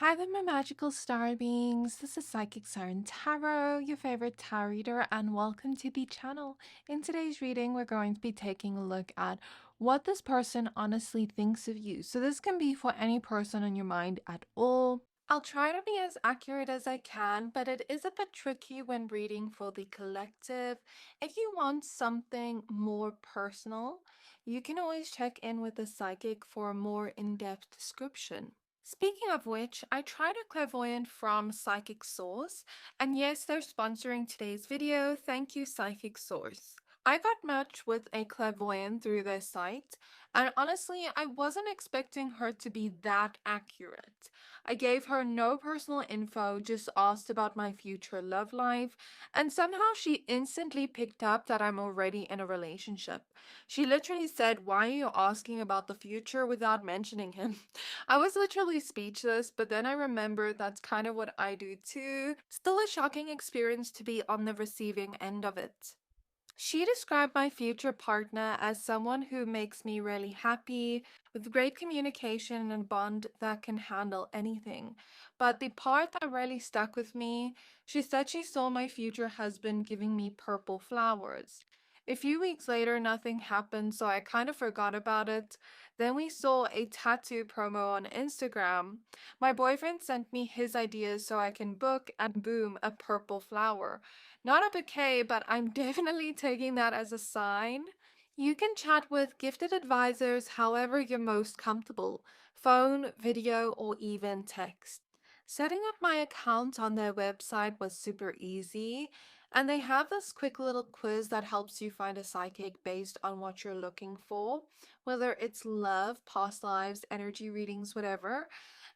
Hi there, my magical star beings. This is Psychic Siren Tarot, your favorite tarot reader, and welcome to the channel. In today's reading, we're going to be taking a look at what this person honestly thinks of you. So this can be for any person on your mind at all. I'll try to be as accurate as I can, but it is a bit tricky when reading for the collective. If you want something more personal, you can always check in with the psychic for a more in-depth description. Speaking of which, I tried a clairvoyant from Psychic Source, and yes, they're sponsoring today's video. Thank you, Psychic Source. I got matched with a clairvoyant through their site, and honestly, I wasn't expecting her to be that accurate. I gave her no personal info, just asked about my future love life, and somehow she instantly picked up that I'm already in a relationship. She literally said, "Why are you asking about the future without mentioning him?" I was literally speechless, but then I remembered that's kind of what I do too. Still a shocking experience to be on the receiving end of it. She described my future partner as someone who makes me really happy, with great communication and bond that can handle anything. But the part that really stuck with me, she said she saw my future husband giving me purple flowers. A few weeks later, nothing happened, so I kind of forgot about it. Then we saw a tattoo promo on Instagram. My boyfriend sent me his ideas so I can book, and boom, a purple flower. Not a bouquet, but I'm definitely taking that as a sign. You can chat with gifted advisors however you're most comfortable, phone, video, or even text. Setting up my account on their website was super easy, and they have this quick little quiz that helps you find a psychic based on what you're looking for, whether it's love, past lives, energy readings, whatever.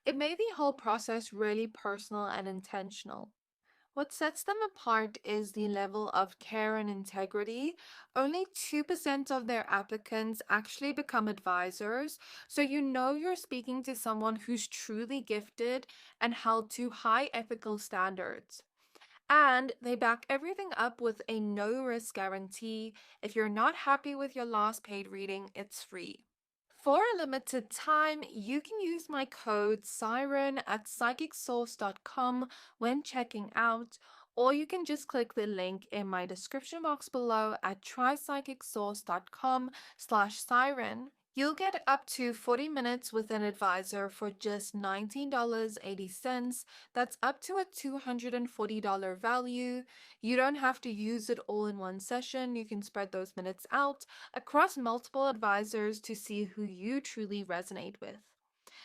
It made the whole process really personal and intentional. What sets them apart is the level of care and integrity. Only 2% of their applicants actually become advisors, so you know you're speaking to someone who's truly gifted and held to high ethical standards. And they back everything up with a no risk guarantee. If you're not happy with your last paid reading, it's free. For a limited time, you can use my code Siren at psychicsource.com when checking out, or you can just click the link in my description box below at trypsychicsource.com/siren. You'll get up to 40 minutes with an advisor for just $19.80. That's up to a $240 value. You don't have to use it all in one session. You can spread those minutes out across multiple advisors to see who you truly resonate with.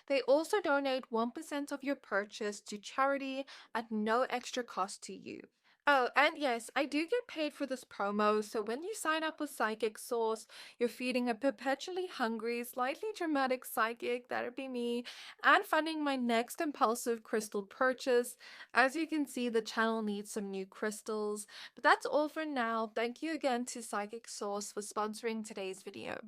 They also donate 1% of your purchase to charity at no extra cost to you. Oh, and yes, I do get paid for this promo, so when you sign up with Psychic Source, you're feeding a perpetually hungry, slightly dramatic psychic, that'd be me, and funding my next impulsive crystal purchase. As you can see, the channel needs some new crystals, but that's all for now. Thank you again to Psychic Source for sponsoring today's video.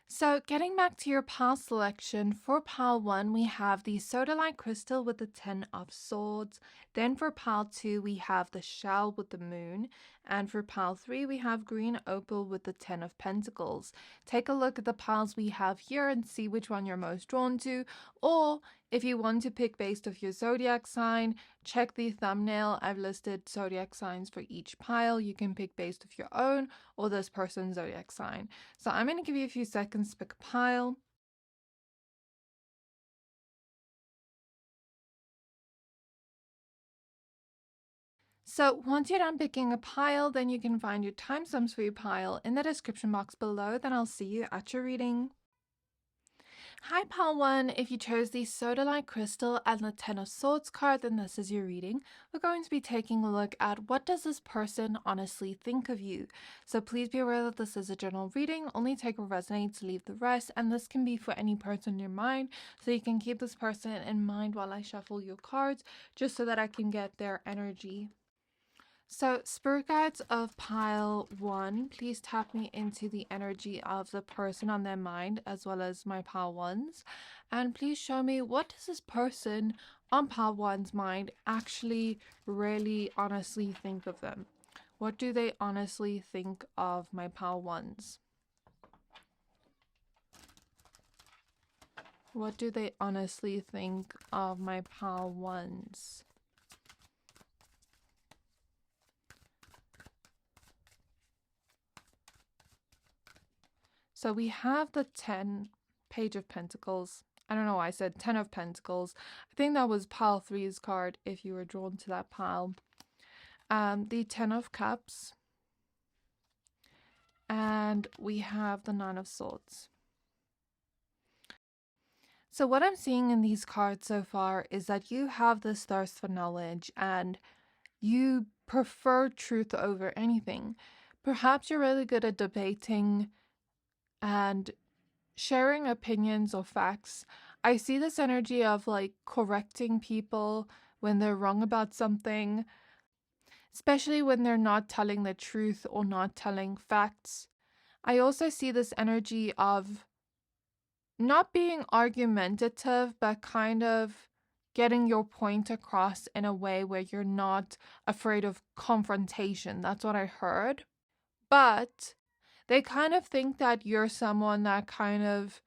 So getting back to your pile selection, for pile 1 we have the Sodalite crystal with the 10 of swords. Then for pile 2 we have the shell with the moon. And for pile 3 we have green opal with the 10 of pentacles. Take a look at the piles we have here and see which one you're most drawn to. Or if you want to pick based off your zodiac sign, check the thumbnail. I've listed zodiac signs for each pile. You can pick based off your own or this person's zodiac sign. So I'm going to give you a few seconds to pick a pile. So once you're done picking a pile, then you can find your time stamps for your pile in the description box below. Then I'll see you at your reading. Hi pile 1, if you chose the Sodalite crystal and the 10 of swords card, then this is your reading. We're going to be taking a look at what does this person honestly think of you. So please be aware that this is a general reading, only take what resonates, leave the rest, and this can be for any person in your mind, so you can keep this person in mind while I shuffle your cards, just so that I can get their energy. So, spirit guides of pile 1, please tap me into the energy of the person on their mind as well as my pile 1's. And please show me, what does this person on pile 1's mind actually really honestly think of them? What do they honestly think of my pile 1's? What do they honestly think of my pile ones? So we have the Page of Pentacles. I don't know why I said 10 of Pentacles. I think that was pile 3's card if you were drawn to that pile. The 10 of Cups. And we have the 9 of Swords. So what I'm seeing in these cards so far is that you have this thirst for knowledge and you prefer truth over anything. Perhaps you're really good at debating and sharing opinions or facts. I see this energy of like correcting people when they're wrong about something, especially when they're not telling the truth or not telling facts. I also see this energy of not being argumentative, but kind of getting your point across in a way where you're not afraid of confrontation. That's what I heard. But they kind of think that you're someone that kind of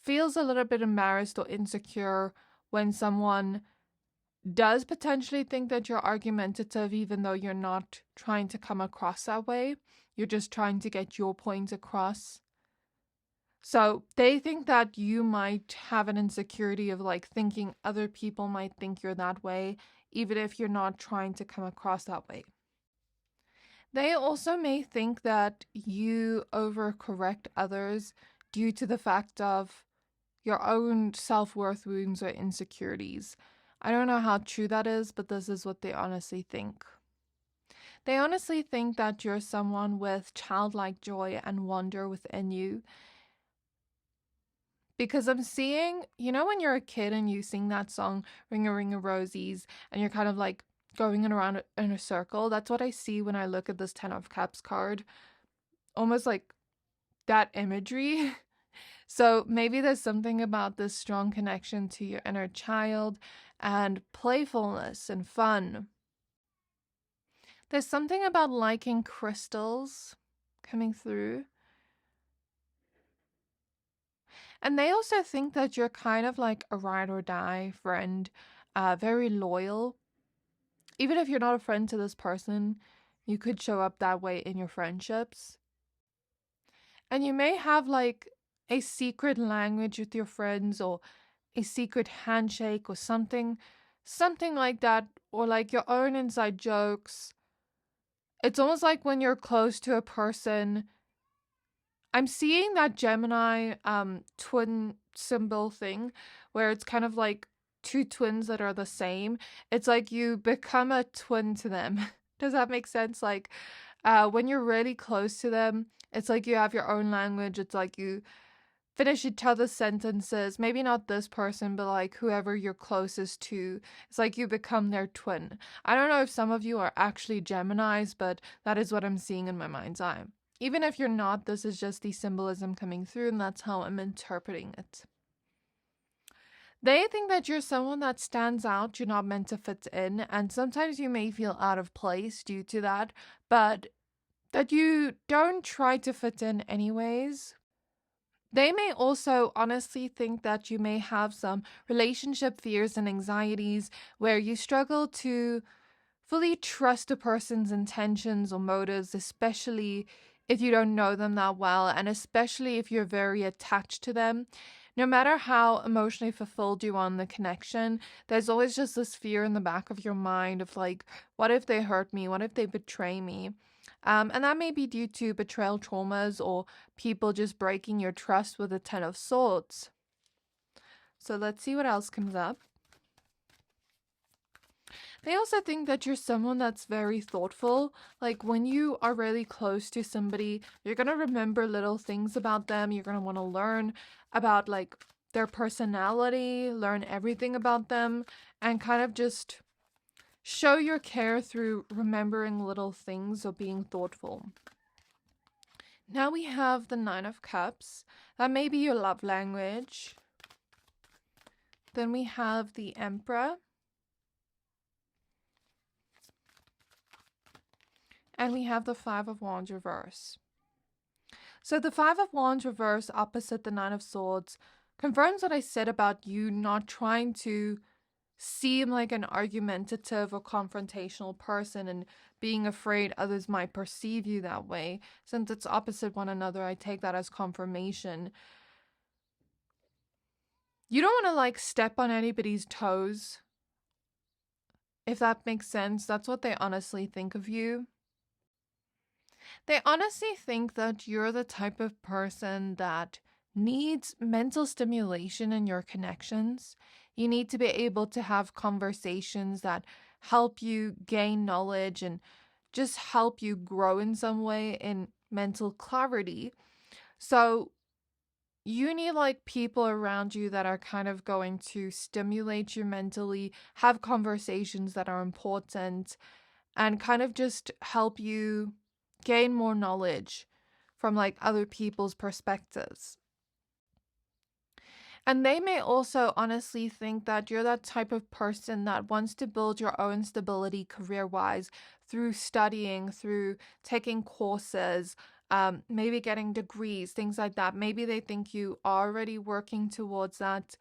feels a little bit embarrassed or insecure when someone does potentially think that you're argumentative, even though you're not trying to come across that way. You're just trying to get your point across. So they think that you might have an insecurity of like thinking other people might think you're that way, even if you're not trying to come across that way. They also may think that you overcorrect others due to the fact of your own self-worth wounds or insecurities. I don't know how true that is, but this is what they honestly think. They honestly think that you're someone with childlike joy and wonder within you. Because I'm seeing, you know, when you're a kid and you sing that song, Ring a Ring a Rosies, and you're kind of like going around in a circle. That's what I see when I look at this 10 of Cups card. Almost like that imagery. So maybe there's something about this strong connection to your inner child and playfulness and fun. There's something about liking crystals coming through. And they also think that you're kind of like a ride or die friend, very loyal. Even if you're not a friend to this person, you could show up that way in your friendships. And you may have like a secret language with your friends or a secret handshake or something like that, or like your own inside jokes. It's almost like when you're close to a person, I'm seeing that Gemini twin symbol thing where it's kind of like two twins that are the same. It's like you become a twin to them. Does that make sense? Like when you're really close to them, it's like you have your own language. It's like you finish each other's sentences. Maybe not this person, but like whoever you're closest to. It's like you become their twin. I don't know if some of you are actually Geminis, but that is what I'm seeing in my mind's eye. Even if you're not, this is just the symbolism coming through, and that's how I'm interpreting it. They think that you're someone that stands out, you're not meant to fit in, and sometimes you may feel out of place due to that, but that you don't try to fit in anyways. They may also honestly think that you may have some relationship fears and anxieties where you struggle to fully trust a person's intentions or motives, especially if you don't know them that well, and especially if you're very attached to them. No matter how emotionally fulfilled you are in the connection, there's always just this fear in the back of your mind of like, what if they hurt me? What if they betray me? And that may be due to betrayal traumas or people just breaking your trust with the 10 of Swords. So let's see what else comes up. They also think that you're someone that's very thoughtful. Like when you are really close to somebody, you're going to remember little things about them. You're going to want to learn about like their personality, learn everything about them, and kind of just show your care through remembering little things or being thoughtful. Now we have the 9 of Cups. That may be your love language. Then we have the Emperor. And we have the 5 of Wands reverse. So the 5 of Wands reverse opposite the 9 of Swords confirms what I said about you not trying to seem like an argumentative or confrontational person and being afraid others might perceive you that way. Since it's opposite one another, I take that as confirmation. You don't want to like step on anybody's toes, if that makes sense. That's what they honestly think of you. They honestly think that you're the type of person that needs mental stimulation in your connections. You need to be able to have conversations that help you gain knowledge and just help you grow in some way in mental clarity. So you need like people around you that are kind of going to stimulate you mentally, have conversations that are important, and kind of just help you gain more knowledge from like other people's perspectives. And they may also honestly think that you're that type of person that wants to build your own stability career-wise through studying, through taking courses, maybe getting degrees, things like that. Maybe they think you are already working towards that.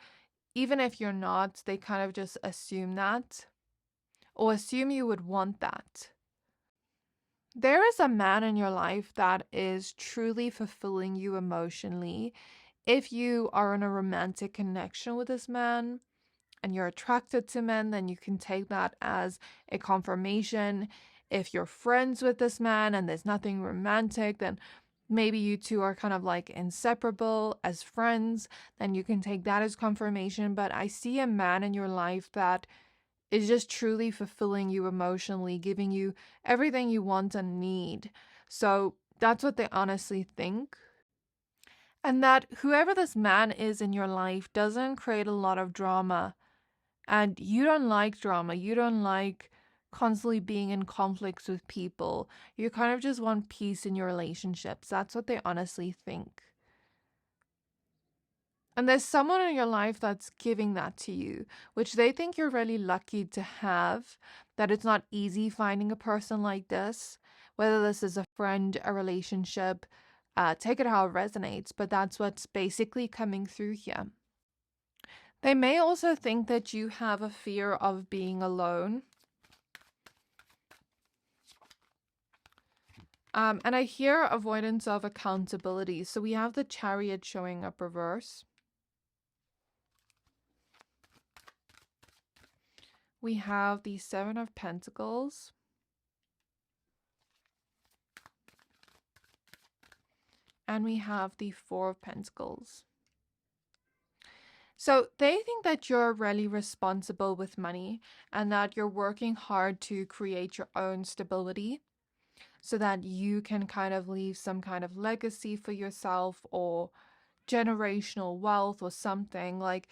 Even if you're not, they kind of just assume that or assume you would want that. There is a man in your life that is truly fulfilling you emotionally. If you are in a romantic connection with this man and you're attracted to men, then you can take that as a confirmation. If you're friends with this man and there's nothing romantic, then maybe you two are kind of like inseparable as friends, then you can take that as confirmation. But I see a man in your life that is just truly fulfilling you emotionally, giving you everything you want and need. So that's what they honestly think. And that whoever this man is in your life doesn't create a lot of drama. And you don't like drama. You don't like constantly being in conflicts with people. You kind of just want peace in your relationships. That's what they honestly think. And there's someone in your life that's giving that to you, which they think you're really lucky to have, that it's not easy finding a person like this, whether this is a friend, a relationship, take it how it resonates, but that's what's basically coming through here. They may also think that you have a fear of being alone. And I hear avoidance of accountability. So we have the Chariot showing up reverse. We have the Seven of Pentacles. And we have the Four of Pentacles. So they think that you're really responsible with money and that you're working hard to create your own stability so that you can kind of leave some kind of legacy for yourself or generational wealth or something. Like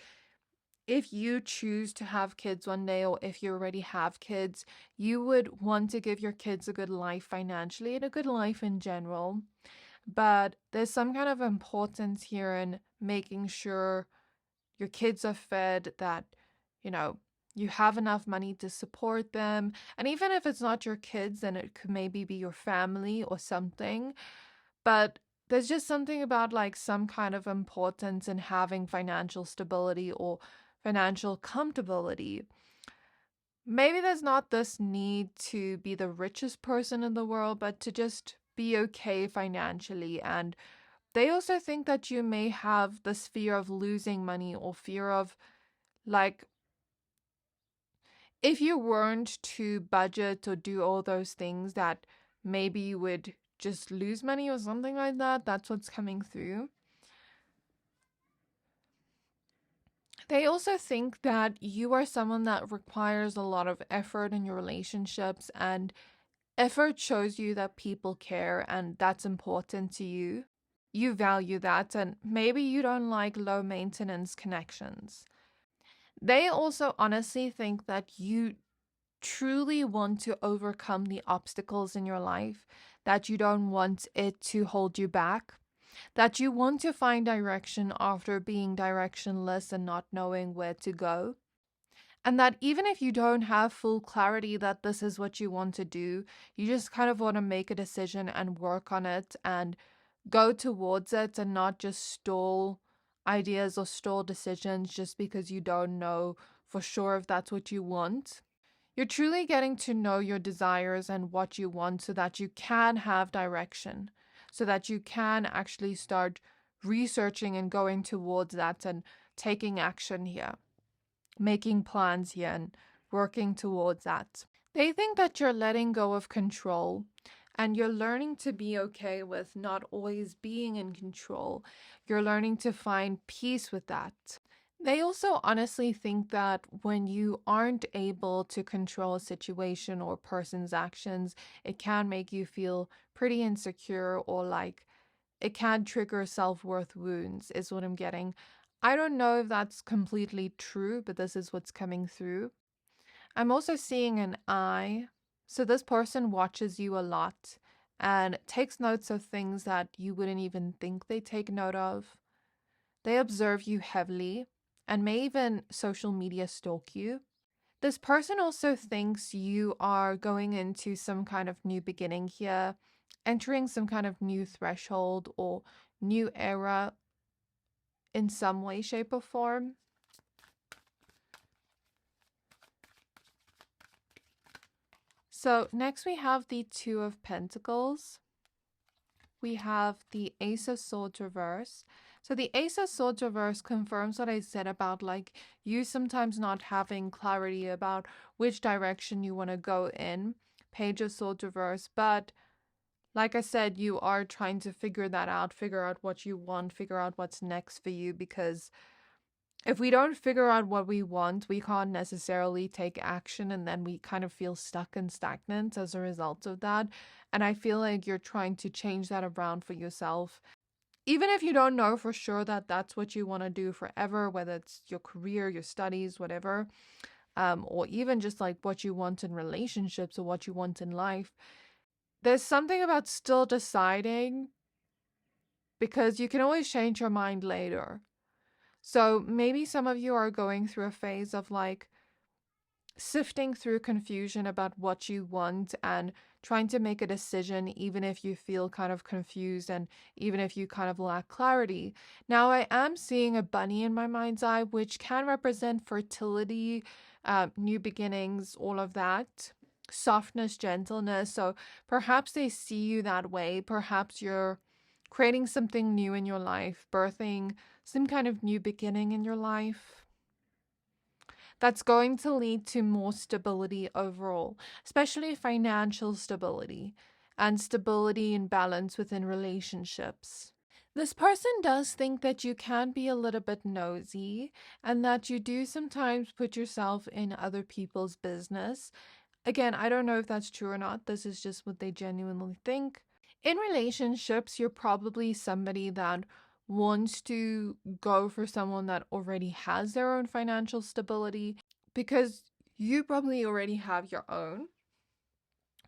if you choose to have kids one day, or if you already have kids, you would want to give your kids a good life financially and a good life in general. But there's some kind of importance here in making sure your kids are fed, that, you have enough money to support them. And even if it's not your kids, then it could maybe be your family or something. But there's just something about like some kind of importance in having financial stability or financial comfortability. Maybe there's not this need to be the richest person in the world, but to just be okay financially. And they also think that you may have this fear of losing money or fear of like, if you weren't to budget or do all those things, that maybe you would just lose money or something like that. That's what's coming through. They also think that you are someone that requires a lot of effort in your relationships, and effort shows you that people care and that's important to you. You value that, and maybe you don't like low maintenance connections. They also honestly think that you truly want to overcome the obstacles in your life, that you don't want it to hold you back, that you want to find direction after being directionless and not knowing where to go. And that even if you don't have full clarity that this is what you want to do, you just kind of want to make a decision and work on it and go towards it and not just stall ideas or stall decisions just because you don't know for sure if that's what you want. You're truly getting to know your desires and what you want so that you can have direction, so that you can actually start researching and going towards that and taking action here, making plans here and working towards that. They think that you're letting go of control and you're learning to be okay with not always being in control. You're learning to find peace with that. They also honestly think that when you aren't able to control a situation or person's actions, it can make you feel pretty insecure or like it can trigger self-worth wounds, is what I'm getting. I don't know if that's completely true, but this is what's coming through. I'm also seeing an eye. So this person watches you a lot and takes notes of things that you wouldn't even think they take note of. They observe you heavily and may even social media stalk you. This person also thinks you are going into some kind of new beginning here, entering some kind of new threshold or new era in some way, shape, or form. So next we have the Two of Pentacles. We have the Ace of Swords reverse. So the Ace of Swords reverse confirms what I said about like you sometimes not having clarity about which direction you want to go in. Page of Swords reverse. But like I said, you are trying to figure that out, figure out what you want, figure out what's next for you, because if we don't figure out what we want, we can't necessarily take action, and then we kind of feel stuck and stagnant as a result of that. And I feel like you're trying to change that around for yourself. Even if you don't know for sure that that's what you want to do forever, whether it's your career, your studies, whatever, or even just like what you want in relationships or what you want in life, there's something about still deciding, because you can always change your mind later. So maybe some of you are going through a phase of like sifting through confusion about what you want and trying to make a decision, even if you feel kind of confused and even if you kind of lack clarity. Now, I am seeing a bunny in my mind's eye, which can represent fertility, new beginnings, all of that, softness, gentleness. So perhaps they see you that way. Perhaps you're creating something new in your life, birthing some kind of new beginning in your life that's going to lead to more stability overall, especially financial stability and stability and balance within relationships. This person does think that you can be a little bit nosy and that you do sometimes put yourself in other people's business. Again, I don't know if that's true or not. This is just what they genuinely think. In relationships, you're probably somebody that wants to go for someone that already has their own financial stability, because you probably already have your own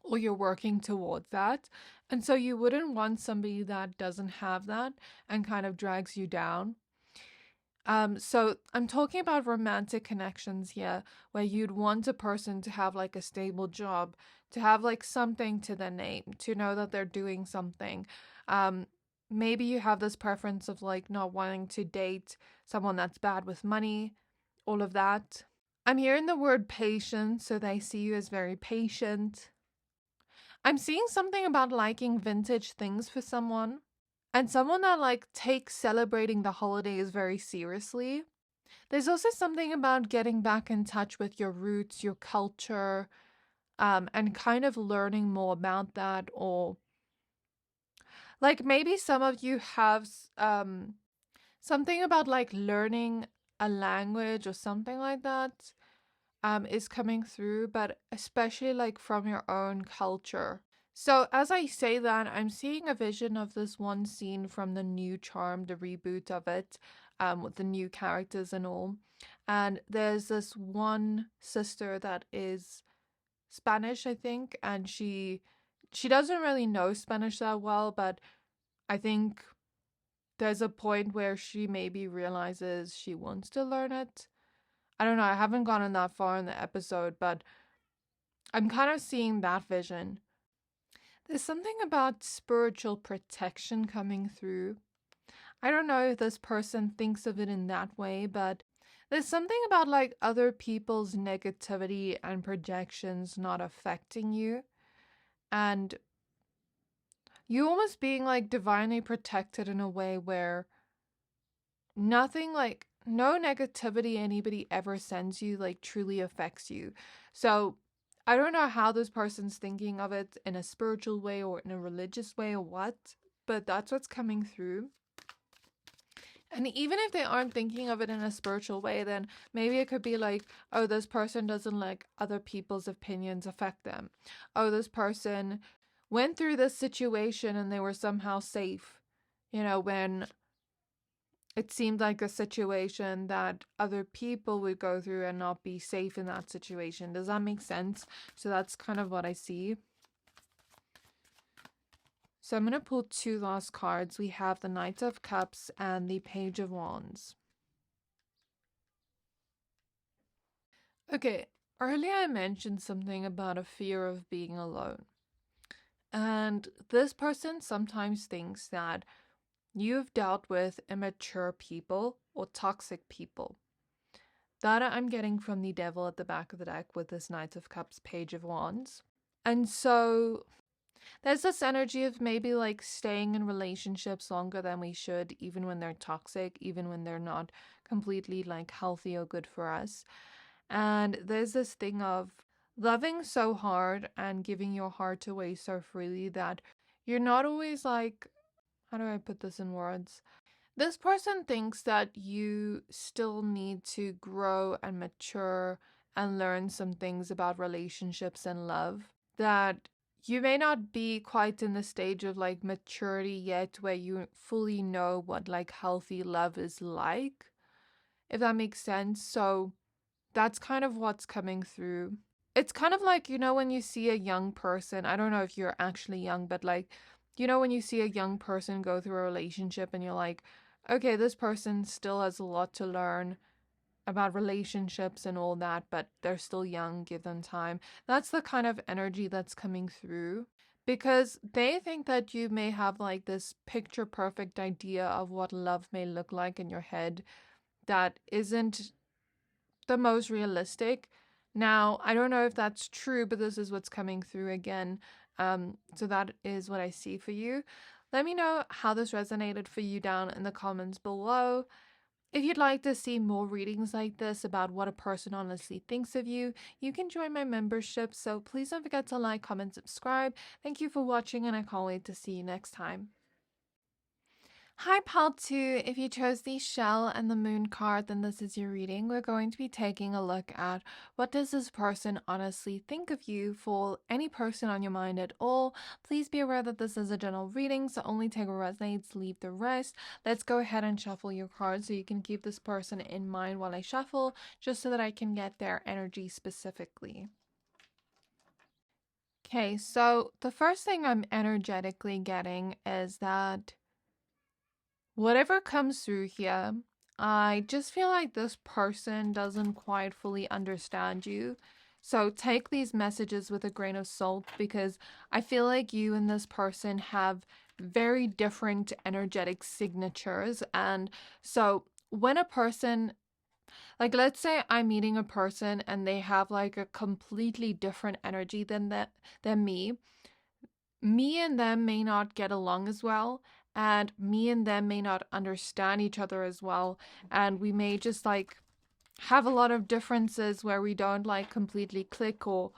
or you're working towards that. And so you wouldn't want somebody that doesn't have that and kind of drags you down. So I'm talking about romantic connections here, where you'd want a person to have like a stable job, to have like something to their name, to know that they're doing something. Maybe you have this preference of like not wanting to date someone that's bad with money, all of that. I'm hearing the word patient, so they see you as very patient. I'm seeing something about liking vintage things for someone. And someone that like takes celebrating the holidays very seriously. There's also something about getting back in touch with your roots, your culture, and kind of learning more about that. Or like maybe some of you have something about like learning a language or something like that is coming through, but especially like from your own culture. So as I say that, I'm seeing a vision of this one scene from the new Charm, the reboot of it, with the new characters and all. And there's this one sister that is Spanish, I think, and she doesn't really know Spanish that well, but I think there's a point where she maybe realizes she wants to learn it. I don't know, I haven't gotten that far in the episode, but I'm kind of seeing that vision. There's something about spiritual protection coming through. I don't know if this person thinks of it in that way, but there's something about like other people's negativity and projections not affecting you, and you almost being like divinely protected in a way where nothing, like no negativity anybody ever sends you like truly affects you. So I don't know how this person's thinking of it in a spiritual way or in a religious way or what, but that's what's coming through. And even if they aren't thinking of it in a spiritual way, then maybe it could be like, oh, this person doesn't let other people's opinions affect them. Oh, this person went through this situation and they were somehow safe, when it seemed like a situation that other people would go through and not be safe in that situation. Does that make sense? So that's kind of what I see. So I'm going to pull 2 last cards. We have the Knight of Cups and the Page of Wands. Okay, earlier I mentioned something about a fear of being alone. And this person sometimes thinks that you've dealt with immature people or toxic people. That I'm getting from the Devil at the back of the deck with this Knight of Cups, Page of Wands. And so there's this energy of maybe like staying in relationships longer than we should, even when they're toxic, even when they're not completely like healthy or good for us. And there's this thing of loving so hard and giving your heart away so freely that you're not always like, how do I put this in words? This person thinks that you still need to grow and mature and learn some things about relationships and love, that you may not be quite in the stage of like maturity yet where you fully know what like healthy love is like, if that makes sense. So that's kind of what's coming through. It's kind of like, when you see a young person, I don't know if you're actually young, but like, when you see a young person go through a relationship and you're like, okay, this person still has a lot to learn about relationships and all that, but they're still young, give them time. That's the kind of energy that's coming through, because they think that you may have like this picture perfect idea of what love may look like in your head that isn't the most realistic. Now, I don't know if that's true, but this is what's coming through again. So that is what I see for you. Let me know how this resonated for you down in the comments below. If you'd like to see more readings like this about what a person honestly thinks of you, you can join my membership. So please don't forget to like, comment, subscribe. Thank you for watching, and I can't wait to see you next time. Hi Pal 2, if you chose the Shell and the Moon card, then this is your reading. We're going to be taking a look at what does this person honestly think of you. For any person on your mind at all, please be aware that this is a general reading, so only take what resonates, leave the rest. Let's go ahead and shuffle your cards so you can keep this person in mind while I shuffle, just so that I can get their energy specifically. Okay, so the first thing I'm energetically getting is that whatever comes through here, I just feel like this person doesn't quite fully understand you. So take these messages with a grain of salt, because I feel like you and this person have very different energetic signatures. And so when a person, like let's say I'm meeting a person and they have like a completely different energy than me and them may not get along as well, and me and them may not understand each other as well, and we may just like have a lot of differences where we don't like completely click or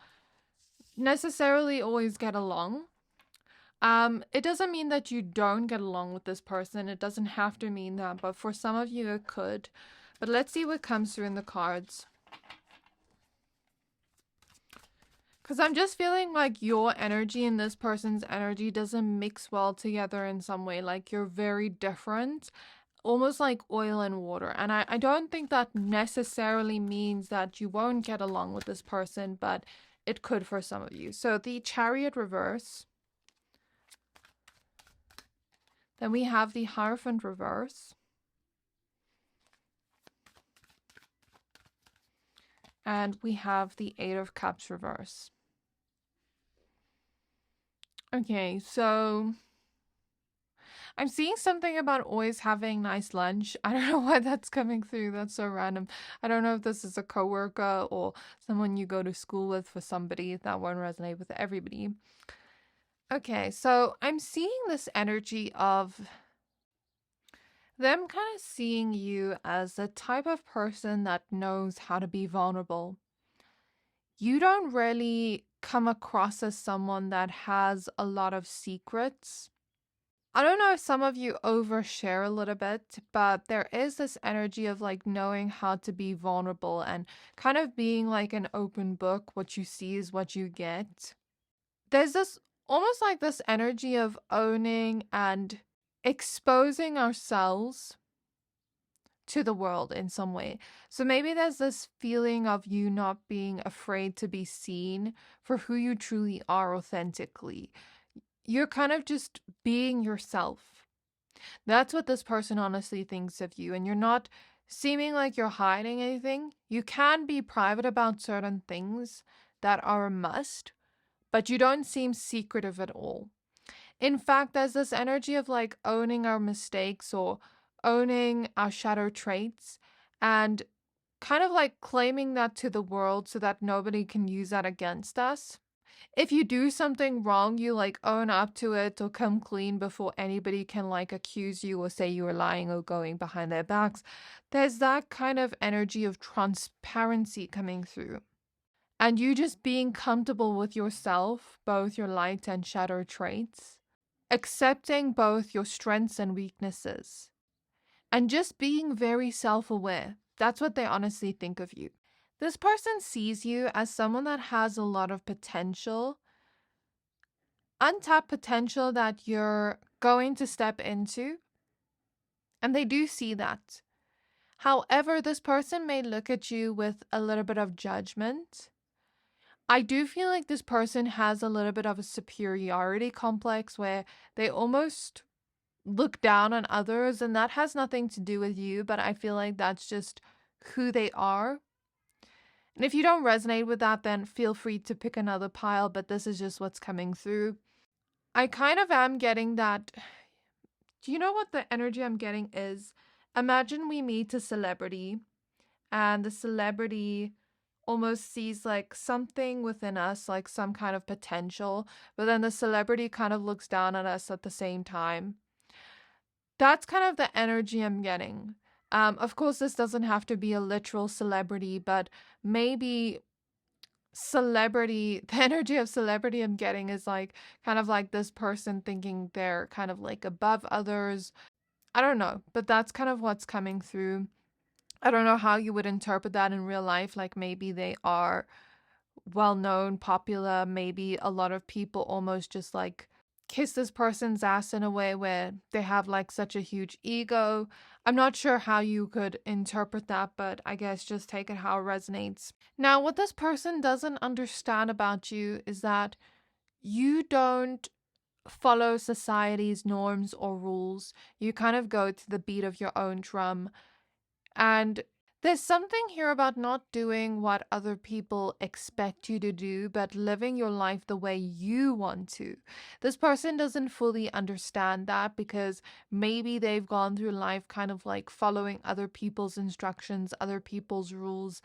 necessarily always get along. It doesn't mean that you don't get along with this person. It doesn't have to mean that, but for some of you it could. But let's see what comes through in the cards. Because I'm just feeling like your energy and this person's energy doesn't mix well together in some way. Like you're very different, almost like oil and water. And I don't think that necessarily means that you won't get along with this person, but it could for some of you. So the Chariot reverse. Then we have the Hierophant reverse. And we have the Eight of Cups reverse. Okay, so I'm seeing something about always having nice lunch. I don't know why that's coming through. That's so random. I don't know if this is a coworker or someone you go to school with. For somebody that won't resonate with everybody. Okay, so I'm seeing this energy of them kind of seeing you as the type of person that knows how to be vulnerable. You don't really come across as someone that has a lot of secrets. I don't know if some of you overshare a little bit, but there is this energy of like knowing how to be vulnerable and kind of being like an open book. What you see is what you get. There's this almost like this energy of owning and exposing ourselves to the world in some way. So maybe there's this feeling of you not being afraid to be seen for who you truly are authentically. You're kind of just being yourself. That's what this person honestly thinks of you. And you're not seeming like you're hiding anything. You can be private about certain things that are a must, but you don't seem secretive at all. In fact, there's this energy of like owning our mistakes or owning our shadow traits and kind of like claiming that to the world so that nobody can use that against us. If you do something wrong, you like own up to it or come clean before anybody can like accuse you or say you were lying or going behind their backs. There's that kind of energy of transparency coming through. And you just being comfortable with yourself, both your light and shadow traits, accepting both your strengths and weaknesses, and just being very self-aware. That's what they honestly think of you. This person sees you as someone that has a lot of potential, untapped potential that you're going to step into, and they do see that. However, this person may look at you with a little bit of judgment. I do feel like this person has a little bit of a superiority complex where they almost look down on others, and that has nothing to do with you, but I feel like that's just who they are. And if you don't resonate with that, then feel free to pick another pile, but this is just what's coming through. I kind of am getting that. Do you know what the energy I'm getting is? Imagine we meet a celebrity and the celebrity almost sees like something within us, like some kind of potential, but then the celebrity kind of looks down at us at the same time. That's kind of the energy I'm getting. Of course, this doesn't have to be a literal celebrity, but maybe celebrity, the energy of celebrity I'm getting is like kind of like this person thinking they're kind of like above others. I don't know, but that's kind of what's coming through. I don't know how you would interpret that in real life. Like maybe they are well known, popular, maybe a lot of people almost just like kiss this person's ass in a way where they have like such a huge ego. I'm not sure how you could interpret that, but I guess just take it how it resonates. Now, what this person doesn't understand about you is that you don't follow society's norms or rules. You kind of go to the beat of your own drum. And there's something here about not doing what other people expect you to do, but living your life the way you want to. This person doesn't fully understand that because maybe they've gone through life kind of like following other people's instructions, other people's rules,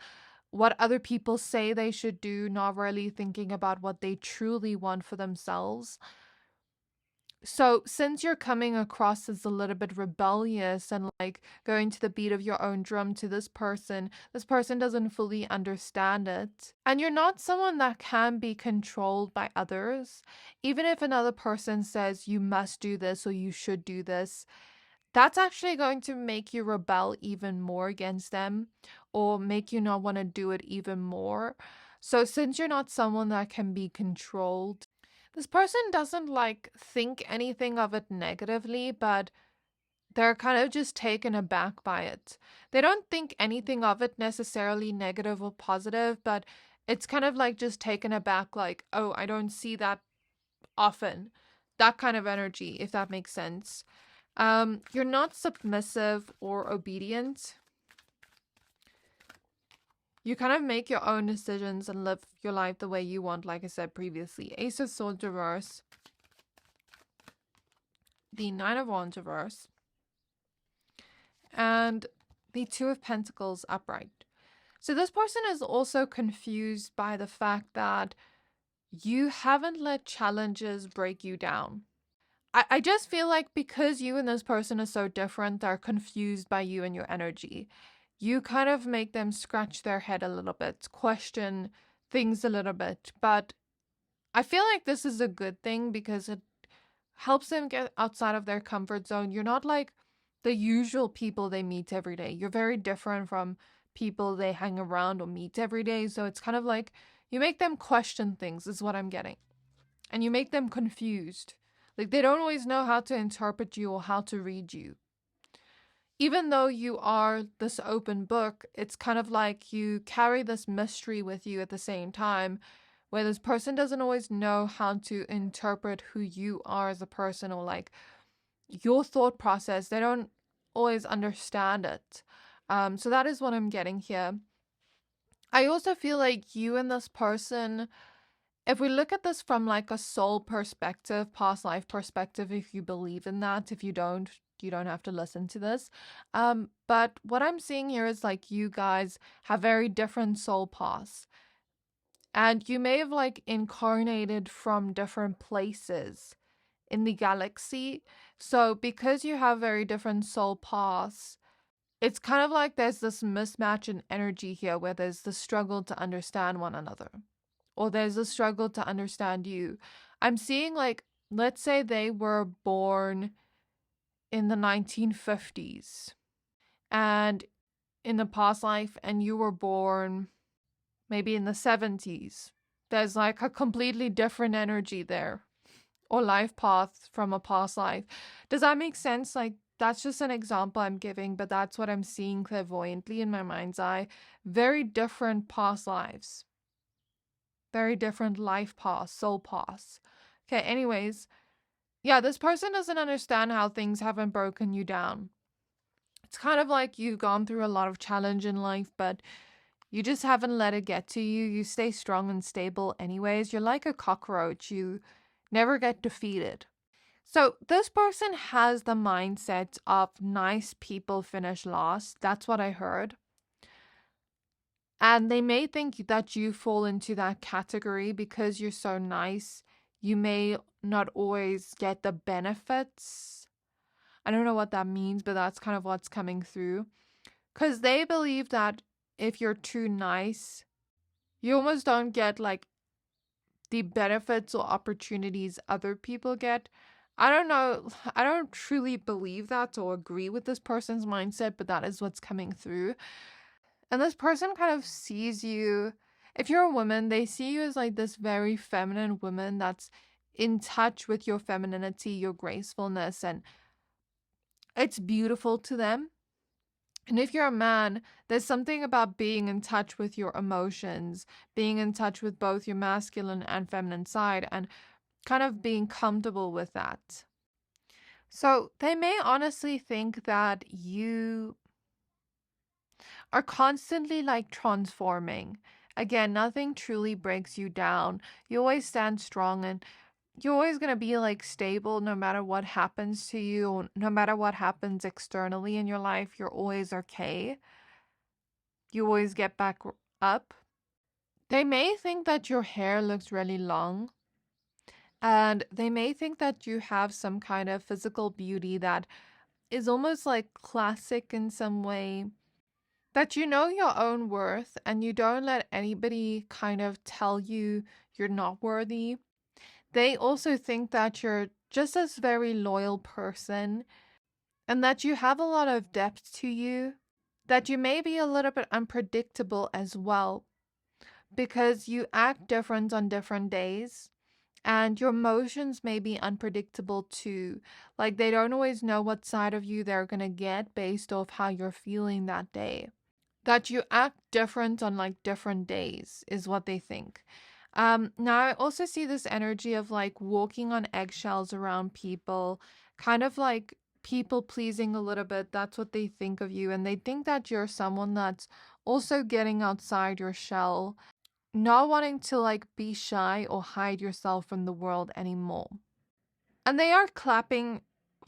what other people say they should do, not really thinking about what they truly want for themselves. So, since you're coming across as a little bit rebellious and like going to the beat of your own drum to this person doesn't fully understand it. And you're not someone that can be controlled by others. Even if another person says you must do this or you should do this, that's actually going to make you rebel even more against them or make you not want to do it even more. So, since you're not someone that can be controlled, this person doesn't like think anything of it negatively, but they're kind of just taken aback by it. They don't think anything of it necessarily negative or positive, but it's kind of like just taken aback, like, oh, I don't see that often. That kind of energy, if that makes sense. You're not submissive or obedient. You kind of make your own decisions and live your life the way you want, like I said previously. Ace of Swords reverse. the Nine of Wands reverse, and the Two of Pentacles upright. So this person is also confused by the fact that you haven't let challenges break you down. I just feel like because you and this person are so different, they're confused by you and your energy. You kind of make them scratch their head a little bit, question things a little bit. But I feel like this is a good thing because it helps them get outside of their comfort zone. You're not like the usual people they meet every day. You're very different from people they hang around or meet every day. So it's kind of like you make them question things, is what I'm getting. And you make them confused. Like they don't always know how to interpret you or how to read you. Even though you are this open book, it's kind of like you carry this mystery with you at the same time, where this person doesn't always know how to interpret who you are as a person or like your thought process. They don't always understand it. So that is what I'm getting here. I also feel like you and this person, if we look at this from like a soul perspective, past life perspective, if you believe in that, if you don't, you don't have to listen to this. But what I'm seeing here is like you guys have very different soul paths. And you may have like incarnated from different places in the galaxy. So because you have very different soul paths, it's kind of like there's this mismatch in energy here where there's the struggle to understand one another. Or there's a struggle to understand you. I'm seeing like, let's say they were born in the 1950s and in the past life, and you were born maybe in the 70s. There's like a completely different energy there, or life path from a past life. Does that make sense? Like, that's just an example I'm giving, but that's what I'm seeing clairvoyantly in my mind's eye. Very different past lives. Very different life paths, soul paths. Okay, anyways, yeah, this person doesn't understand how things haven't broken you down. It's kind of like you've gone through a lot of challenge in life, but you just haven't let it get to you. You stay strong and stable anyways. You're like a cockroach. You never get defeated. So this person has the mindset of nice people finish last. That's what I heard. And they may think that you fall into that category because you're so nice. You may not always get the benefits. I don't know what that means, but that's kind of what's coming through. Because they believe that if you're too nice, you almost don't get like the benefits or opportunities other people get. I don't know. I don't truly believe that or agree with this person's mindset, but that is what's coming through. And this person kind of sees you, if you're a woman, they see you as like this very feminine woman that's in touch with your femininity, your gracefulness, and it's beautiful to them. And if you're a man, there's something about being in touch with your emotions, being in touch with both your masculine and feminine side, and kind of being comfortable with that. So they may honestly think that you are constantly like transforming. Again, nothing truly breaks you down. You always stand strong and you're always going to be like stable no matter what happens to you, no matter what happens externally in your life. You're always okay. You always get back up. They may think that your hair looks really long, and they may think that you have some kind of physical beauty that is almost like classic in some way. That you know your own worth and you don't let anybody kind of tell you you're not worthy. They also think that you're just a very loyal person and that you have a lot of depth to you, that you may be a little bit unpredictable as well because you act different on different days and your emotions may be unpredictable too. Like they don't always know what side of you they're going to get based off how you're feeling that day. That you act different on like different days is what they think. Now I also see this energy of like walking on eggshells around people, kind of like people pleasing a little bit. That's what they think of you. And they think that you're someone that's also getting outside your shell, not wanting to like be shy or hide yourself from the world anymore. And they are clapping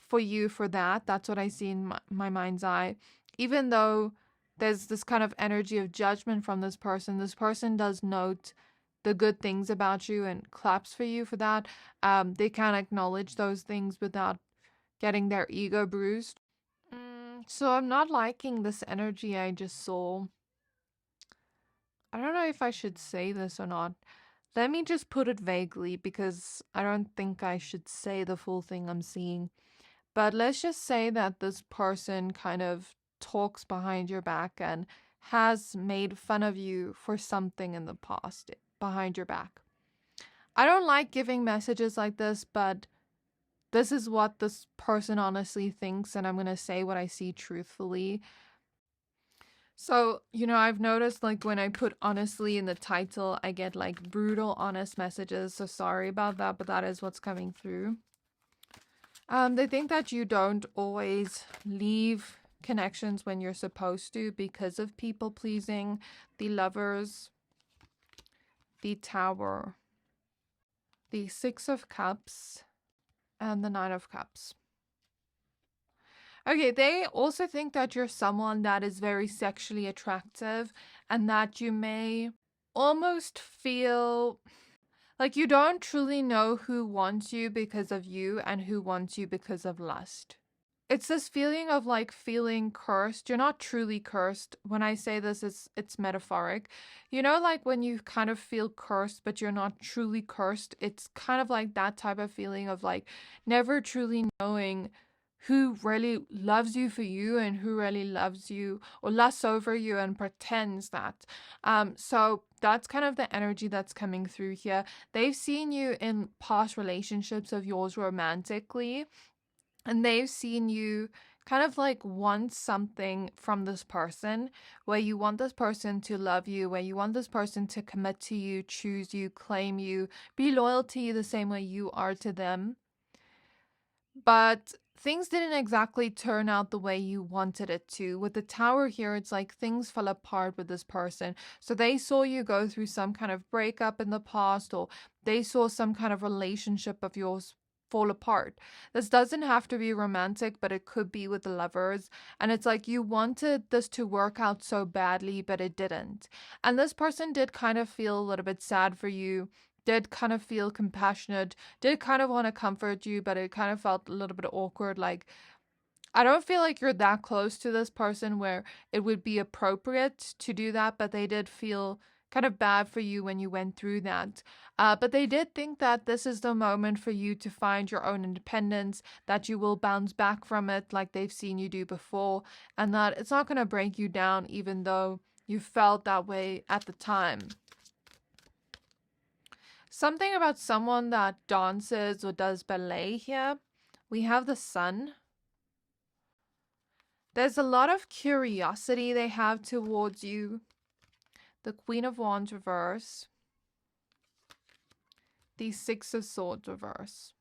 for you for that. That's what I see in my mind's eye. Even though there's this kind of energy of judgment from this person does note the good things about you and claps for you for that. They can't acknowledge those things without getting their ego bruised. So I'm not liking this energy I just saw. I don't know if I should say this or not. Let me just put it vaguely because I don't think I should say the full thing I'm seeing. But let's just say that this person kind of talks behind your back and has made fun of you for something in the past behind your back. I don't like giving messages like this, but this is what this person honestly thinks, and I'm going to say what I see truthfully. So, I've noticed like when I put honestly in the title, I get like brutal, honest messages. So sorry about that, but that is what's coming through. They think that you don't always leave connections when you're supposed to because of people pleasing, the Lovers, the Tower, the Six of Cups, and the Nine of Cups. Okay, they also think that you're someone that is very sexually attractive and that you may almost feel like you don't truly know who wants you because of you and who wants you because of lust. It's this feeling of like feeling cursed. You're not truly cursed. When I say this, it's metaphoric. Like when you kind of feel cursed, but you're not truly cursed. It's kind of like that type of feeling of like never truly knowing who really loves you for you and who really loves you or lusts over you and pretends that. So that's kind of the energy that's coming through here. They've seen you in past relationships of yours romantically, and they've seen you kind of like want something from this person, where you want this person to love you, where you want this person to commit to you, choose you, claim you, be loyal to you the same way you are to them. But things didn't exactly turn out the way you wanted it to. With the Tower here, it's like things fell apart with this person. So they saw you go through some kind of breakup in the past, or they saw some kind of relationship of yours fall apart. This doesn't have to be romantic, but it could be with the Lovers. And it's like you wanted this to work out so badly, but it didn't. And this person did kind of feel a little bit sad for you, did kind of feel compassionate, did kind of want to comfort you, but it kind of felt a little bit awkward. Like, I don't feel like you're that close to this person where it would be appropriate to do that, but they did feel kind of bad for you when you went through that. But they did think that this is the moment for you to find your own independence, that you will bounce back from it like they've seen you do before, and that it's not going to break you down even though you felt that way at the time. Something about someone that dances or does ballet here. We have the Sun. There's a lot of curiosity they have towards you. The Queen of Wands reverse. The Six of Swords reverse.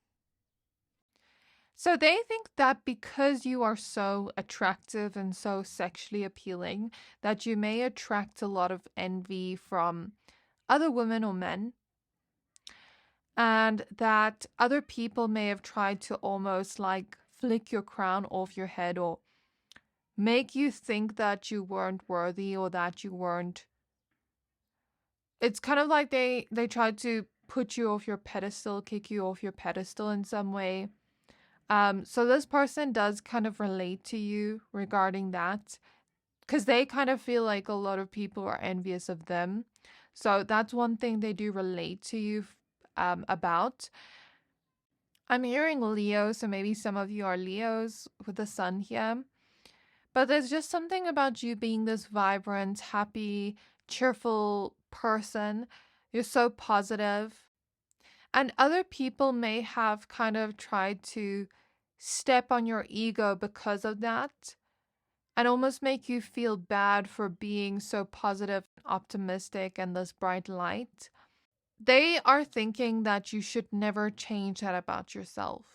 So they think that because you are so attractive and so sexually appealing, that you may attract a lot of envy from other women or men. And that other people may have tried to almost like flick your crown off your head or make you think that you weren't worthy or that you weren't. It's kind of like they tried to put you off your pedestal, kick you off your pedestal in some way. So this person does kind of relate to you regarding that, because they kind of feel like a lot of people are envious of them. So that's one thing they do relate to you about. I'm hearing Leo, so maybe some of you are Leos with the Sun here. But there's just something about you being this vibrant, happy, cheerful person. You're so positive. And other people may have kind of tried to step on your ego because of that, and almost make you feel bad for being so positive, optimistic, and this bright light. They are thinking that you should never change that about yourself.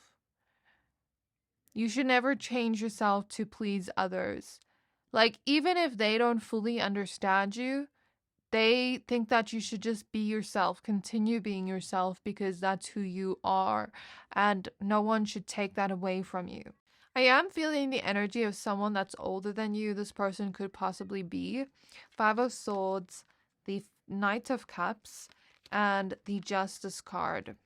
You should never change yourself to please others. Like, even if they don't fully understand you, They think that you should just be yourself, continue being yourself because that's who you are, and no one should take that away from you. I am feeling the energy of someone that's older than you. This person could possibly be Five of Swords, the Knight of Cups, and the Justice card.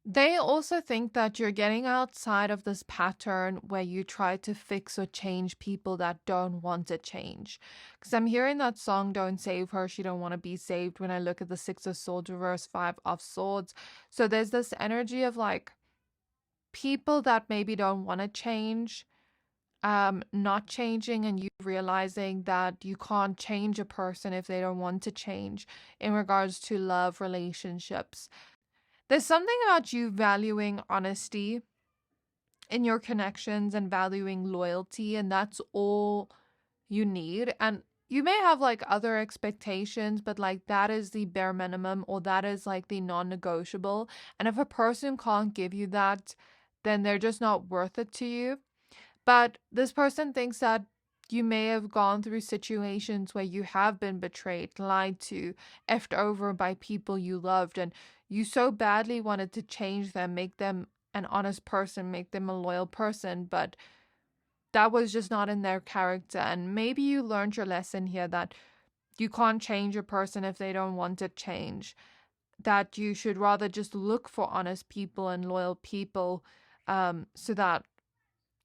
They also think that you're getting outside of this pattern where you try to fix or change people that don't want to change. Because I'm hearing that song, Don't Save Her, She Don't Want to Be Saved, when I look at the Six of Swords reverse, Five of Swords. So there's this energy of like people that maybe don't want to change, not changing, and you realizing that you can't change a person if they don't want to change in regards to love relationships. There's something about you valuing honesty in your connections and valuing loyalty, and that's all you need. And you may have like other expectations, but like that is the bare minimum, or that is like the non-negotiable. And if a person can't give you that, then they're just not worth it to you. But this person thinks that you may have gone through situations where you have been betrayed, lied to, effed over by people you loved, and you so badly wanted to change them, make them an honest person, make them a loyal person, but that was just not in their character. And maybe you learned your lesson here that you can't change a person if they don't want to change, that you should rather just look for honest people and loyal people, so that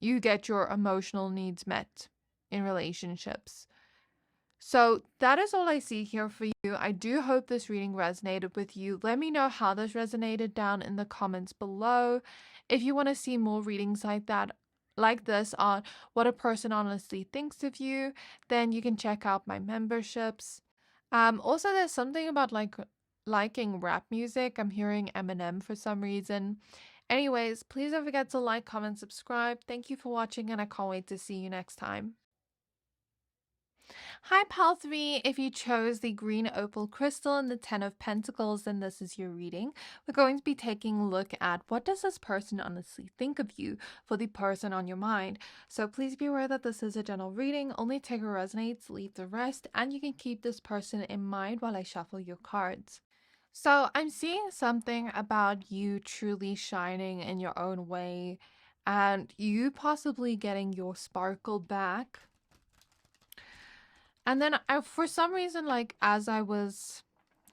you get your emotional needs met in relationships. So that is all I see here for you. I do hope this reading resonated with you. Let me know how this resonated down in the comments below. If you want to see more readings like this on what a person honestly thinks of you, then you can check out my memberships. Also, there's something about liking rap music. I'm hearing Eminem for some reason. Anyways, please don't forget to like, comment, subscribe. Thank you for watching, and I can't wait to see you next time. Hi, Pal 3. If you chose the green opal crystal and the 10 of Pentacles, then this is your reading. We're going to be taking a look at what does this person honestly think of you for the person on your mind. So please be aware that this is a general reading. Only take what resonates, leave the rest, and you can keep this person in mind while I shuffle your cards. So I'm seeing something about you truly shining in your own way and you possibly getting your sparkle back. And then for some reason, like as I was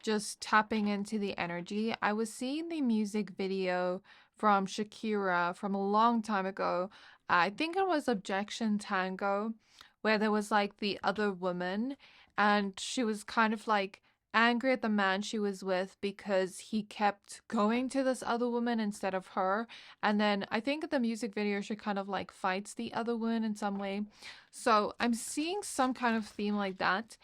just tapping into the energy, I was seeing the music video from Shakira from a long time ago. I think it was Objection Tango, where there was like the other woman and she was kind of like angry at the man she was with because he kept going to this other woman instead of her. And then I think in the music video she kind of like fights the other woman in some way. So I'm seeing some kind of theme like that.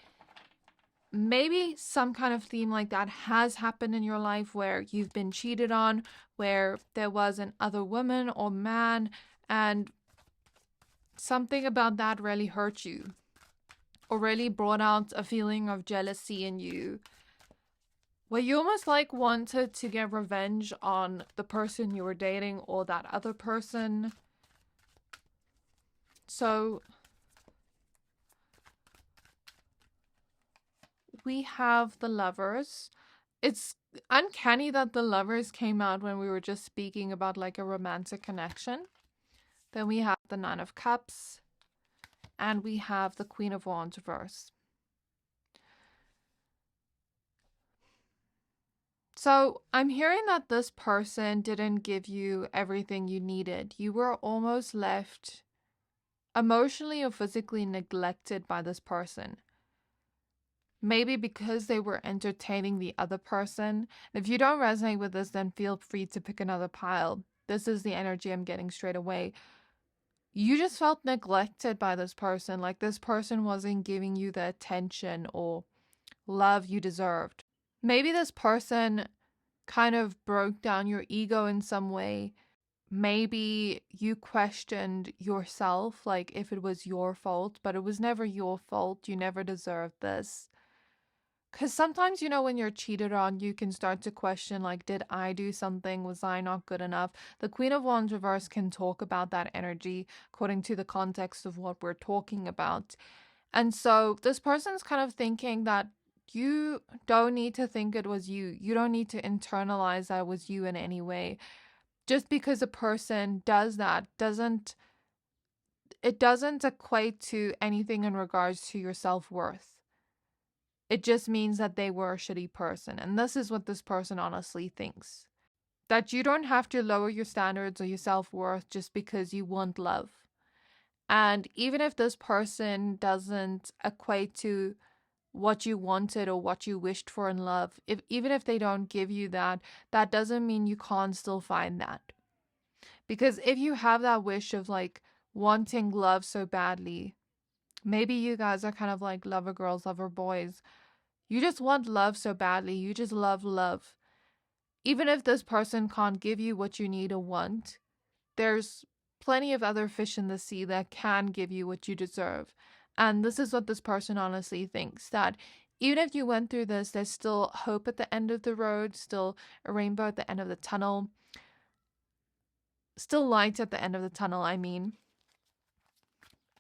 Maybe some kind of theme like that has happened in your life where you've been cheated on, where there was an other woman or man, and something about that really hurt you or really brought out a feeling of jealousy in you, where you almost like wanted to get revenge on the person you were dating or that other person. So we have the Lovers. It's uncanny that the Lovers came out when we were just speaking about like a romantic connection. Then we have the Nine of Cups. And we have the Queen of Wands reverse. So I'm hearing that this person didn't give you everything you needed. You were almost left emotionally or physically neglected by this person. Maybe because they were entertaining the other person. If you don't resonate with this, then feel free to pick another pile. This is the energy I'm getting straight away. You just felt neglected by this person. Like this person wasn't giving you the attention or love you deserved. Maybe this person kind of broke down your ego in some way. Maybe you questioned yourself, like if it was your fault, but it was never your fault. You never deserved this. Because sometimes, when you're cheated on, you can start to question, like, did I do something? Was I not good enough? The Queen of Wands reverse can talk about that energy according to the context of what we're talking about. And so this person's kind of thinking that you don't need to think it was you. You don't need to internalize that it was you in any way. Just because a person does that doesn't equate to anything in regards to your self-worth. It just means that they were a shitty person. And this is what this person honestly thinks. That you don't have to lower your standards or your self-worth just because you want love. And even if this person doesn't equate to what you wanted or what you wished for in love, even if they don't give you that, that doesn't mean you can't still find that. Because if you have that wish of like wanting love so badly, maybe you guys are kind of like lover girls, lover boys. You just want love so badly. You just love love. Even if this person can't give you what you need or want, there's plenty of other fish in the sea that can give you what you deserve. And this is what this person honestly thinks, that even if you went through this, there's still hope at the end of the road, still a rainbow at the end of the tunnel, still light at the end of the tunnel, I mean.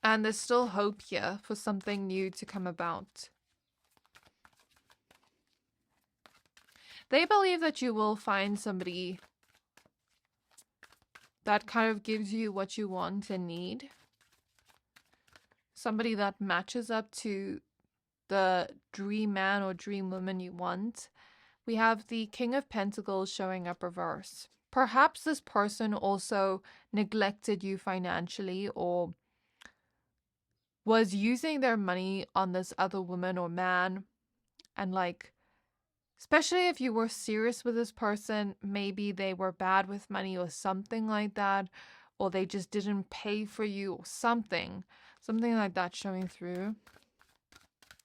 And there's still hope here for something new to come about. They believe that you will find somebody that kind of gives you what you want and need. Somebody that matches up to the dream man or dream woman you want. We have the King of Pentacles showing up reverse. Perhaps this person also neglected you financially or was using their money on this other woman or man. And like, especially if you were serious with this person, maybe they were bad with money or something like that, or they just didn't pay for you or something like that showing through.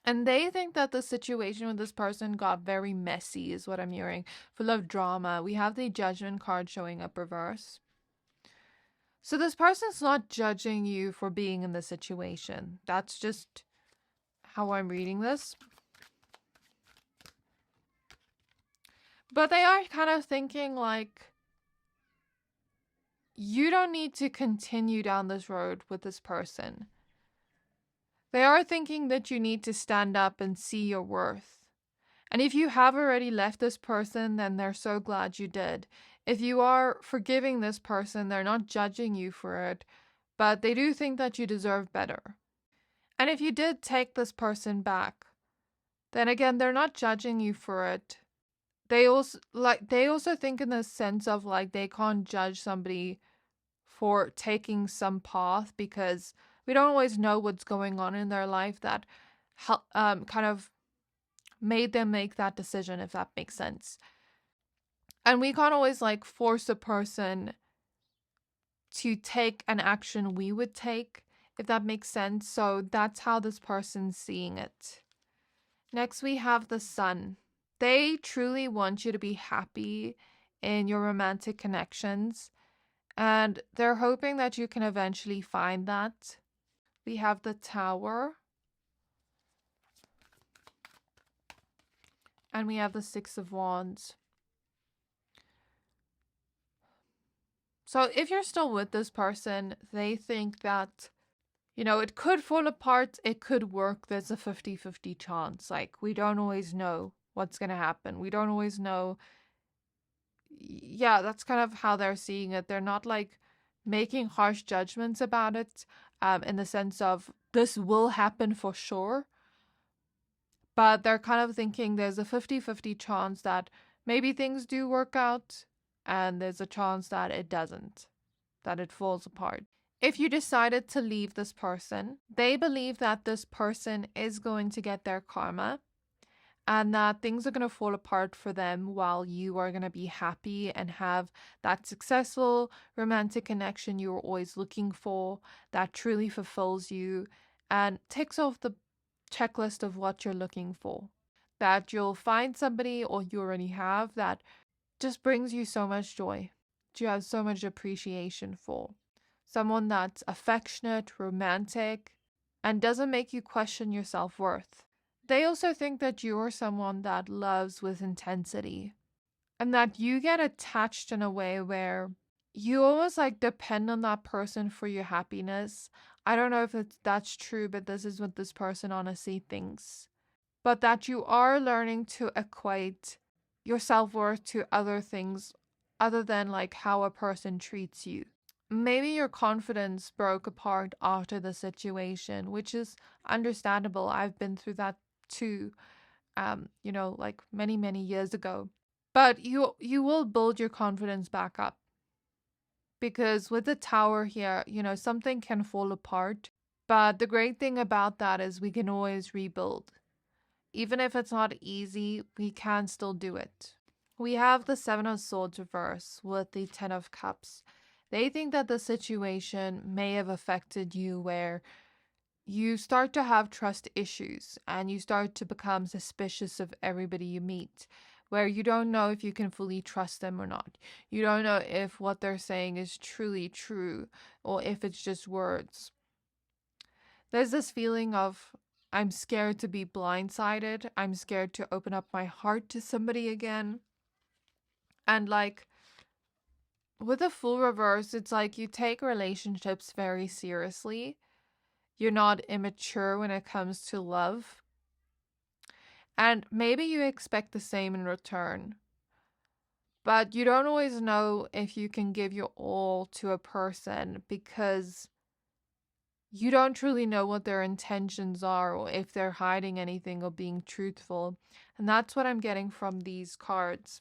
And they think that the situation with this person got very messy, is what I'm hearing, full of drama. We have the Judgment card showing up reverse. So this person's not judging you for being in the situation. That's just how I'm reading this. But they are kind of thinking like, you don't need to continue down this road with this person. They are thinking that you need to stand up and see your worth. And if you have already left this person, then they're so glad you did. If you are forgiving this person, they're not judging you for it, but they do think that you deserve better. And if you did take this person back, then again, they're not judging you for it. They also think in the sense of like they can't judge somebody for taking some path because we don't always know what's going on in their life that kind of made them make that decision, if that makes sense. And we can't always like force a person to take an action we would take, if that makes sense. So that's how this person's seeing it. Next, we have the Sun. They truly want you to be happy in your romantic connections, and they're hoping that you can eventually find that. We have the Tower. And we have the Six of Wands. So if you're still with this person, they think that, you know, it could fall apart, it could work. There's a 50-50 chance. Like, we don't always know what's going to happen. We don't always know. Yeah, that's kind of how they're seeing it. They're not like making harsh judgments about it in the sense of this will happen for sure. But they're kind of thinking there's a 50-50 chance that maybe things do work out and there's a chance that it doesn't, that it falls apart. If you decided to leave this person, they believe that this person is going to get their karma and that things are going to fall apart for them while you are going to be happy and have that successful romantic connection you were always looking for that truly fulfills you and ticks off the checklist of what you're looking for. That you'll find somebody, or you already have, that just brings you so much joy. You have so much appreciation for. Someone that's affectionate, romantic, and doesn't make you question your self-worth. They also think that you're someone that loves with intensity and that you get attached in a way where you almost like depend on that person for your happiness. I don't know if that's true, but this is what this person honestly thinks. but that you are learning to equate your self-worth to other things other than like how a person treats you. Maybe your confidence broke apart after the situation, which is understandable. I've been through that too, like many, many years ago. But you will build your confidence back up. Because with the tower here, something can fall apart. But the great thing about that is we can always rebuild. Even if it's not easy, we can still do it. We have the Seven of Swords reverse with the Ten of Cups. They think that the situation may have affected you where you start to have trust issues and you start to become suspicious of everybody you meet, where you don't know if you can fully trust them or not. You don't know if what they're saying is truly true or if it's just words. There's this feeling of, I'm scared to be blindsided. I'm scared to open up my heart to somebody again. And like with a full reverse, it's like you take relationships very seriously. You're not immature when it comes to love. And maybe you expect the same in return. But you don't always know if you can give your all to a person because you don't truly know what their intentions are or if they're hiding anything or being truthful. And that's what I'm getting from these cards.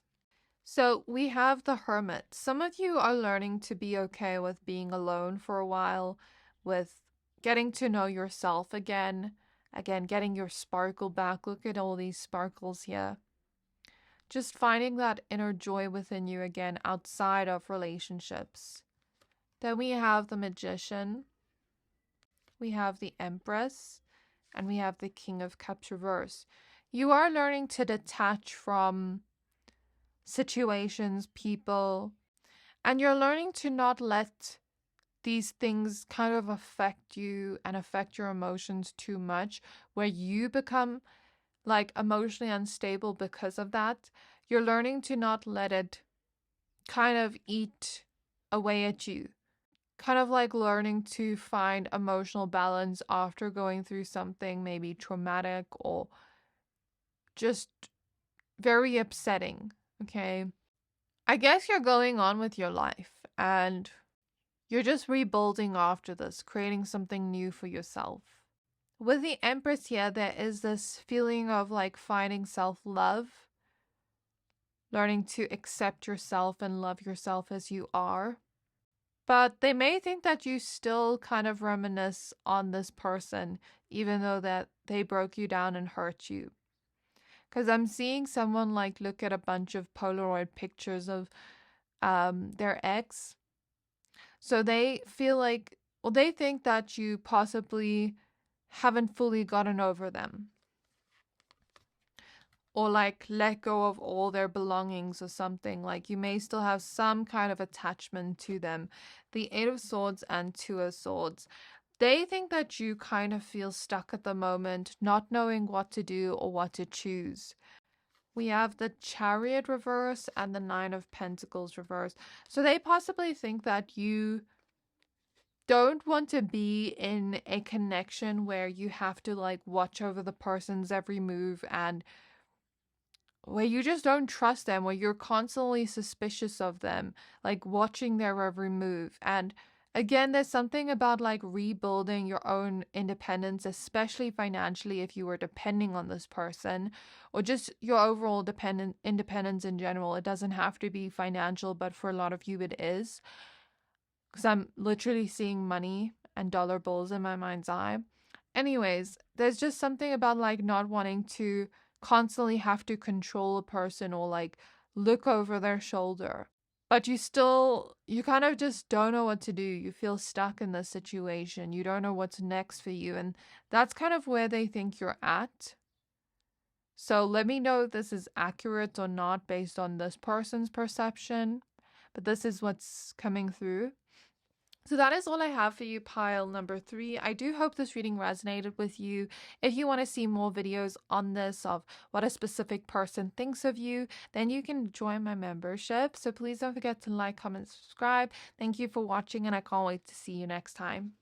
So we have the Hermit. Some of you are learning to be okay with being alone for a while, with getting to know yourself again, getting your sparkle back. Look at all these sparkles here. Just finding that inner joy within you again outside of relationships. Then we have the Magician. We have the Empress. And we have the King of Cups reverse. You are learning to detach from situations, people, and you're learning to not let these things kind of affect you and affect your emotions too much, where you become like emotionally unstable because of that. You're learning to not let it kind of eat away at you. Kind of like learning to find emotional balance after going through something maybe traumatic or just very upsetting. Okay. I guess you're going on with your life and you're just rebuilding after this, creating something new for yourself. With the Empress here, there is this feeling of like finding self-love, learning to accept yourself and love yourself as you are. But they may think that you still kind of reminisce on this person, even though that they broke you down and hurt you. Because I'm seeing someone like look at a bunch of Polaroid pictures of their ex. So they feel like, well, they think that you possibly haven't fully gotten over them. Or like let go of all their belongings or something. Like you may still have some kind of attachment to them. The Eight of Swords and Two of Swords. They think that you kind of feel stuck at the moment, not knowing what to do or what to choose. We have the Chariot reverse and the Nine of Pentacles reverse. So they possibly think that you don't want to be in a connection where you have to like watch over the person's every move and where you just don't trust them, where you're constantly suspicious of them, like watching their every move. And again, there's something about like rebuilding your own independence, especially financially if you were depending on this person, or just your overall independence in general. It doesn't have to be financial, but for a lot of you it is. Because I'm literally seeing money and dollar bills in my mind's eye. Anyways, there's just something about like not wanting to constantly have to control a person or like look over their shoulder. But you kind of just don't know what to do. You feel stuck in this situation. You don't know what's next for you. And that's kind of where they think you're at. So let me know if this is accurate or not based on this person's perception. But this is what's coming through. So that is all I have for you, pile number 3. I do hope this reading resonated with you. If you want to see more videos on this, of what a specific person thinks of you, then you can join my membership. So please don't forget to like, comment, subscribe. Thank you for watching, and I can't wait to see you next time.